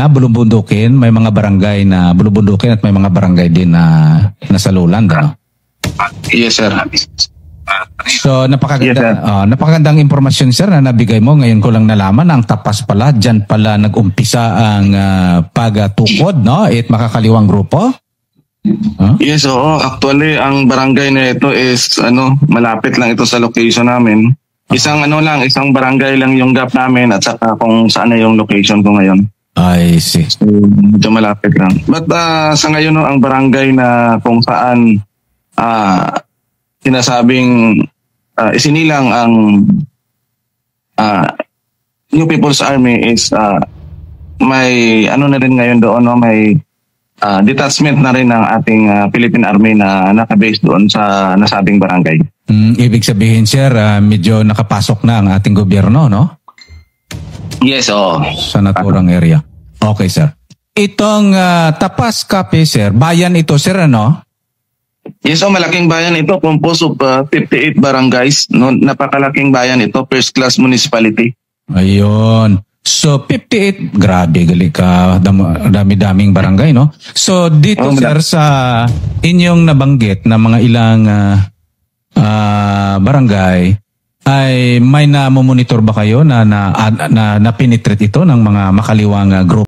na bulubundukin, may mga barangay na bulubundukin at may mga barangay din na nasa lowland, ano? Yes, sir. So napakagandang impormasyon, sir, na nabigay mo. Ngayon ko lang nalaman ang Tapas pala, diyan pala nag-umpisa ang pagtukod, no? At makakaliwang grupo. Huh? Yes, oo. Actually, ang barangay na ito is malapit lang ito sa location namin. Isang isang barangay lang yung gap namin at saka kung saan na yung location ko ngayon. I see. So, medyo malapit lang. But sa ngayon, ang barangay na kung saan sinasabing isinilang ang New People's Army is may na rin ngayon doon, no? May detachment na rin ng ating Philippine Army na naka-base doon sa nasabing barangay. Ibig sabihin, sir, medyo nakapasok na ang ating gobyerno, no? Yes, oo. Sa naturang area. Okay, sir. Itong Tapas Cape, sir, bayan ito, sir, ano? Yes, malaking bayan ito, composed of 58 barangays. No? Napakalaking bayan ito, first class municipality. Ayun. So, 58, grabe, gali ka, dami-daming barangay, no? So, dito, sir, sa inyong nabanggit na mga ilang barangay, ay may na-monitor ba kayo na penetrate ito ng mga makaliwang group?